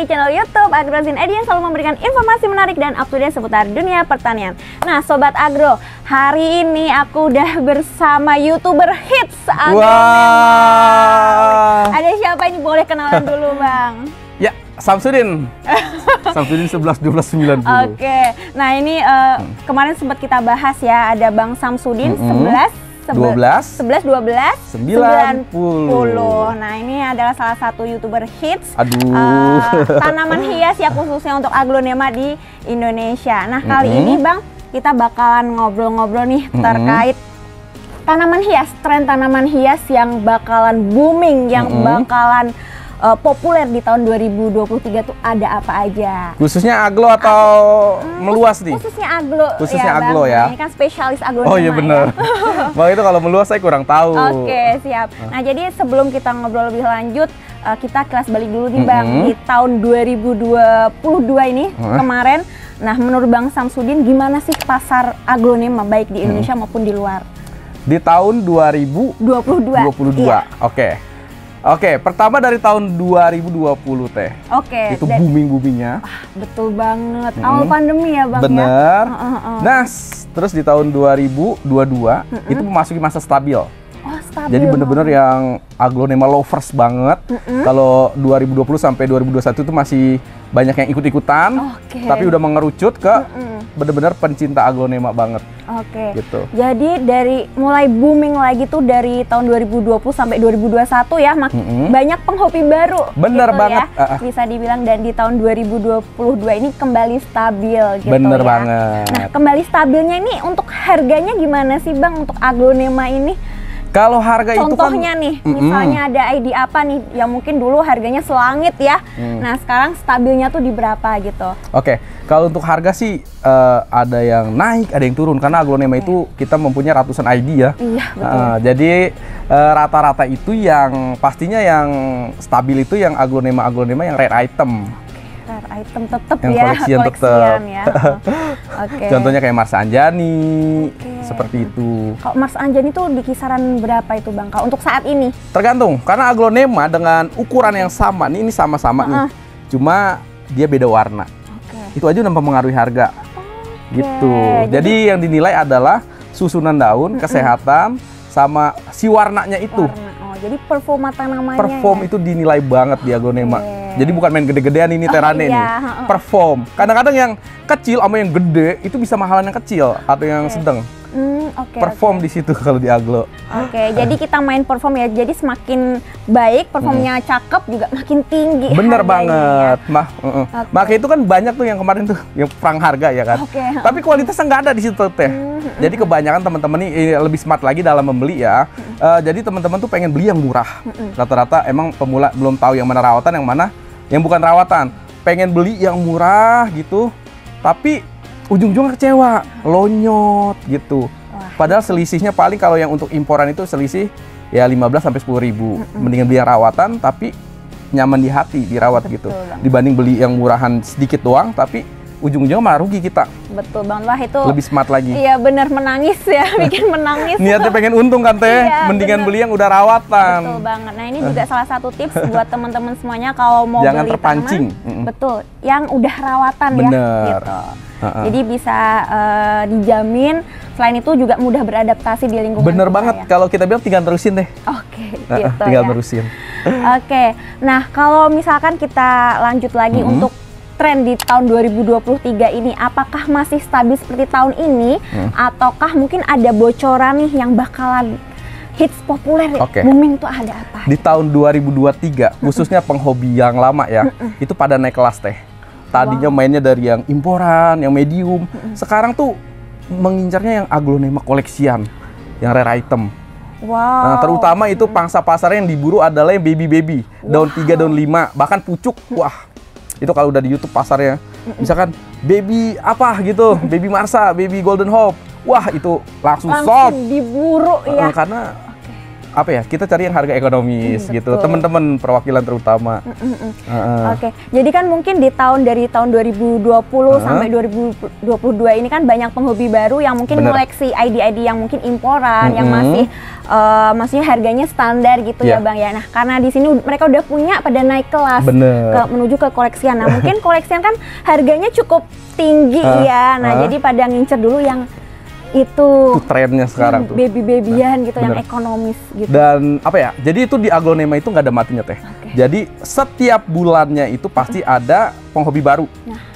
di channel YouTube Agrozin Edi yang selalu memberikan informasi menarik dan up to date seputar dunia pertanian. Nah, Sobat Agro, hari ini aku udah bersama YouTuber hits Agronema. Ada siapa ini? Boleh kenalan dulu, Bang? Ya, Samsudin. Samsudin 11 12 90. Oke. Nah, ini kemarin sempat kita bahas ya, ada Bang Samsudin 11 12 90. Nah, ini adalah salah satu YouTuber hits tanaman hias ya, khususnya untuk Agronema di Indonesia. Nah, kali ini Bang, kita bakalan ngobrol-ngobrol nih terkait tanaman hias, tren tanaman hias yang bakalan booming, yang bakalan populer di tahun 2023 tuh ada apa aja? Khususnya aglo atau meluas nih? Khususnya aglo. Khususnya ya, aglo ya. Ini kan spesialis agronema. Oh iya benar. Ya. Bang, itu kalau meluas saya kurang tahu. Oke, siap. Nah, jadi sebelum kita ngobrol lebih lanjut, kita kelas balik dulu nih Bang, di tahun 2022 ini kemarin. Nah, menurut Bang Samsudin gimana sih pasar agronema baik di Indonesia maupun di luar? Di tahun 2022. Iya. Oke, pertama dari tahun 2020 teh. Oke. Itu booming-boomingnya. Betul banget. Awal pandemi ya Bang. Bener. Ya? Nah, terus di tahun 2022 itu memasuki masa stabil. Oh, stabil. Jadi bener-bener yang Agronema lovers banget. Kalau 2020 sampai 2021 itu masih banyak yang ikut-ikutan. Tapi udah mengerucut ke bener-bener pencinta Agronema banget. Gitu. Jadi dari mulai booming lagi tuh dari tahun 2020 sampai 2021 ya, banyak penghobi baru. Bener gitu banget. Ya, bisa dibilang, dan di tahun 2022 ini kembali stabil gitu. Bener ya. banget. Nah, kembali stabilnya ini untuk harganya gimana sih Bang untuk Agronema ini? Kalau harga contohnya itu kan, nih, misalnya ada ID apa nih yang mungkin dulu harganya selangit ya. Nah, sekarang stabilnya tuh di berapa gitu? Oke, kalau untuk harga sih ada yang naik, ada yang turun karena Agronema itu kita mempunyai ratusan ID ya. Iya, betul. Jadi rata-rata itu yang pastinya yang stabil itu yang Agronema yang rare item. Rare item tetap yang ya, koleksian tetap. Ya. Contohnya kayak Mars Anjani, seperti itu. Kalau Mars Anjani tuh di kisaran berapa itu Bang? Kalau untuk saat ini? Tergantung, karena Agronema dengan ukuran yang sama, ini sama-sama nih. Cuma dia beda warna. Itu aja udah mempengaruhi harga. Gitu. Jadi yang dinilai adalah susunan daun, kesehatan, sama si warnanya itu. Jadi performa tanamannya. Perform itu dinilai banget di Agronema. Jadi bukan main gede-gedean ini terane nih. Perform. Kadang-kadang yang kecil sama yang gede itu bisa mahalan yang kecil atau yang sedang. Perform di situ kalau di aglo. Jadi kita main perform ya. Jadi semakin baik, performnya cakep juga makin tinggi. Bener banget. Maka itu kan banyak tuh yang kemarin tuh yang perang harga ya kan. Tapi kualitasnya nggak ada di situ teh. Jadi kebanyakan teman-teman ini lebih smart lagi dalam membeli ya. Jadi teman-teman tuh pengen beli yang murah. Rata-rata emang pemula belum tahu yang mana rawatan, yang mana yang bukan rawatan. Pengen beli yang murah gitu. Tapi ujung-ujungnya kecewa, lonyot gitu. Padahal selisihnya paling kalau yang untuk imporan itu selisih ya 15 sampai 10 ribu. Mendingan beli yang rawatan tapi nyaman di hati, dirawat gitu. Dibanding beli yang murahan sedikit doang tapi ujung-ujungnya malah rugi kita. Betul Bang, lah itu lebih smart lagi. Iya bener, menangis ya, bikin menangis. Niatnya pengen untung kan teh, mendingan beli yang udah rawatan. Betul banget. Nah, ini juga salah satu tips buat teman-teman semuanya kalau mau jangan beli terpancing. Betul, yang udah rawatan ya. Gitu. Jadi bisa dijamin. Selain itu juga mudah beradaptasi di lingkungan. Bener banget, kalau kita bilang tinggal terusin deh. Gitu tinggal ya. terusin. Nah kalau misalkan kita lanjut lagi untuk tren di tahun 2023 ini, apakah masih stabil seperti tahun ini, ataukah mungkin ada bocoran nih yang bakalan hits populer booming tuh ada apa? Di tahun 2023, khususnya penghobi yang lama ya, itu pada naik kelas teh. Tadinya mainnya dari yang imporan, yang medium, sekarang tuh mengincarnya yang Agronema koleksian, yang rare item. Nah, terutama itu pangsa pasar yang diburu adalah yang baby-baby, daun 3, daun 5, bahkan pucuk. Wah. Itu kalau udah di YouTube pasarnya, misalkan baby apa gitu, baby Marsa, baby Golden Hope, wah itu langsung sold. Diburu ya. Karena apa ya, kita cari yang harga ekonomis gitu, teman-teman perwakilan terutama. Oke, jadi kan mungkin dari tahun 2020 sampai 2022 ini kan banyak penghobi baru yang mungkin koleksi ID-ID yang mungkin imporan, yang masih maksudnya harganya standar gitu ya Bang ya. Nah, karena di sini mereka udah punya pada naik kelas menuju ke koleksian. Nah, mungkin koleksian kan harganya cukup tinggi ya. Nah, jadi pada ngincer dulu yang itu trennya sekarang tuh baby-babyan gitu, yang ekonomis gitu. Dan apa ya, jadi itu di Aglonema itu nggak ada matinya Teh. Jadi setiap bulannya itu pasti ada penghobi baru.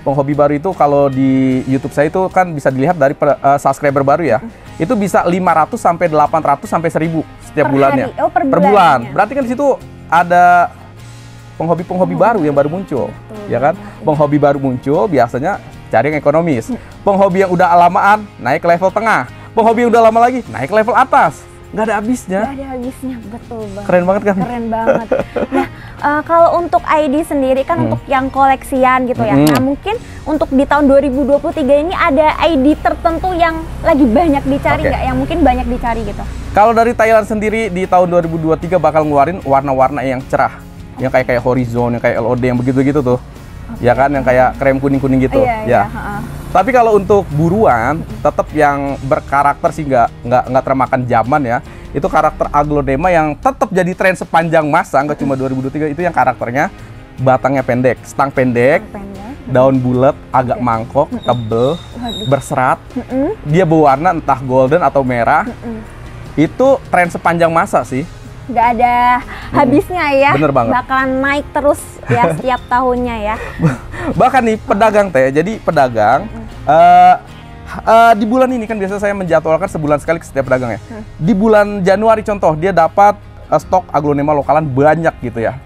Penghobi baru itu kalau di YouTube saya itu kan bisa dilihat dari subscriber baru ya. Itu bisa 500 sampai 800 sampai 1000 setiap bulannya. Per bulan. Berarti kan di situ ada penghobi baru yang baru muncul, ya kan? Penghobi baru muncul biasanya cari yang ekonomis. Penghobi yang udah lamaan naik ke level tengah. Penghobi yang udah lama lagi naik ke level atas. Nggak ada habisnya. Nggak ada habisnya, betul Bang. Keren banget kan? Keren banget. Nah, kalau untuk ID sendiri kan untuk yang koleksian gitu ya. Nah, mungkin untuk di tahun 2023 ini ada ID tertentu yang lagi banyak dicari nggak? Yang mungkin banyak dicari gitu. Kalau dari Thailand sendiri di tahun 2023 bakal ngeluarin warna-warna yang cerah. Yang kayak Horizon, yang kayak LOD, yang begitu-gitu tuh. Ya kan, yang kayak krem kuning-kuning gitu. Iya. Tapi kalau untuk buruan, tetap yang berkarakter sih nggak termakan zaman ya. Itu karakter Aglonema yang tetap jadi tren sepanjang masa, nggak cuma 2023. Itu yang karakternya batangnya pendek, stang pendek, daun bulat, agak mangkok, tebel, berserat. Dia berwarna entah golden atau merah. Itu tren sepanjang masa sih. Nggak ada habisnya ya. Bener banget. Bakalan naik terus ya setiap tahunnya ya. Bahkan nih pedagang Teh, jadi pedagang di bulan ini kan biasa saya menjadwalkan sebulan sekali ke setiap pedagang ya. Di bulan Januari contoh dia dapat stok Aglonema lokalan banyak gitu ya.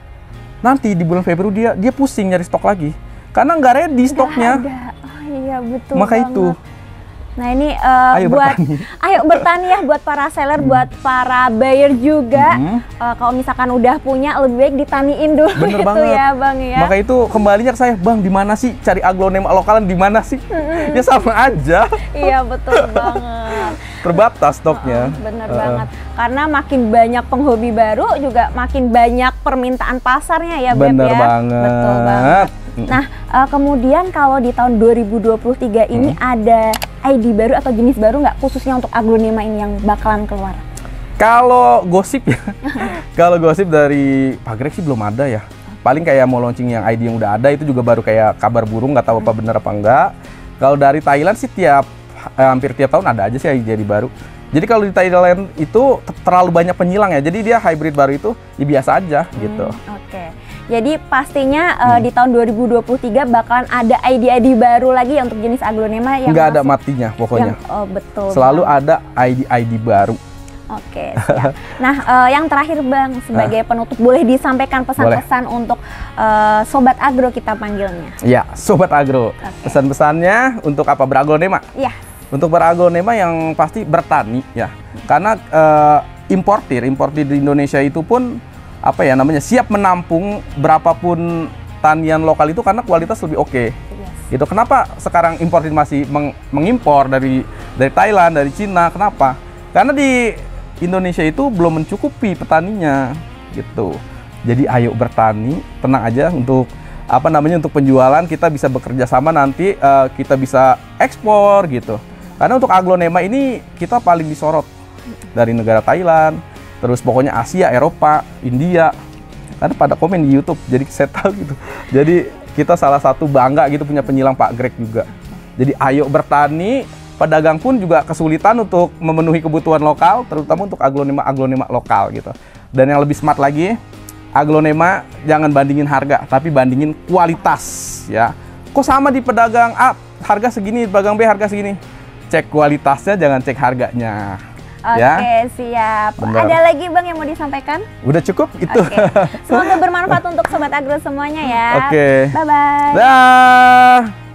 Nanti di bulan Februari dia pusing nyari stok lagi karena nggak ready stoknya. Oh iya betul. Maka banget. itu. Nah ini ayo bertani ya buat para seller, buat para buyer juga. Kalau misalkan udah punya, lebih baik ditaniin dulu. Bener gitu banget. Ya Bang ya. Maka itu kembalinya ke saya, Bang, di mana sih cari Aglonema lokalan, di mana sih? Ya sama aja. Iya betul banget. Terbatas stoknya. Bener banget. Karena makin banyak penghobi baru juga makin banyak permintaan pasarnya ya Beb ya. Bener banget. Betul banget. Nah, kemudian kalau di tahun 2023 ini ada ID baru atau jenis baru nggak, khususnya untuk Aglonema ini yang bakalan keluar? Kalau gosip ya, kalau gosip dari Pak Greg sih belum ada ya. Paling kayak mau launching yang ID yang udah ada itu juga baru kayak kabar burung, nggak tahu apa bener apa enggak. Kalau dari Thailand sih hampir tiap tahun ada aja sih ID baru. Jadi kalau di Thailand itu terlalu banyak penyilang ya, jadi dia hybrid baru itu ya biasa aja gitu. Oke. Jadi pastinya di tahun 2023 bakalan ada ID-ID baru lagi ya untuk jenis Aglonema yang nggak ada matinya pokoknya. Betul. Selalu ada ID-ID baru. Oke, siap. Nah, yang terakhir Bang, sebagai penutup boleh disampaikan pesan-pesan untuk Sobat Agro kita panggilnya. Iya, Sobat Agro. Pesan-pesannya untuk apa? Beraglonema? Iya. Untuk beraglonema yang pasti bertani ya. Karena importir di Indonesia itu pun apa ya namanya, siap menampung berapapun tanian lokal itu karena kualitas lebih oke. Gitu. Kenapa sekarang importir masih mengimpor dari Thailand, dari Cina? Kenapa? Karena di Indonesia itu belum mencukupi petaninya gitu. Jadi ayo bertani, tenang aja untuk apa namanya, untuk penjualan kita bisa bekerja sama, nanti kita bisa ekspor gitu. Karena untuk Aglonema ini kita paling disorot dari negara Thailand, terus pokoknya Asia, Eropa, India, karena pada komen di YouTube, jadi saya tahu gitu. Jadi kita salah satu bangga gitu punya penyilang Pak Greg juga. Jadi ayo bertani, pedagang pun juga kesulitan untuk memenuhi kebutuhan lokal, terutama untuk Aglonema lokal gitu. Dan yang lebih smart lagi, Aglonema jangan bandingin harga, tapi bandingin kualitas ya. Kok sama di pedagang A harga segini, pedagang B harga segini? Cek kualitasnya, jangan cek harganya. Oke, siap. Bener. Ada lagi Bang yang mau disampaikan? Udah cukup itu. Semoga bermanfaat untuk Sobat Agro semuanya ya. Oke. Bye-bye. Dah.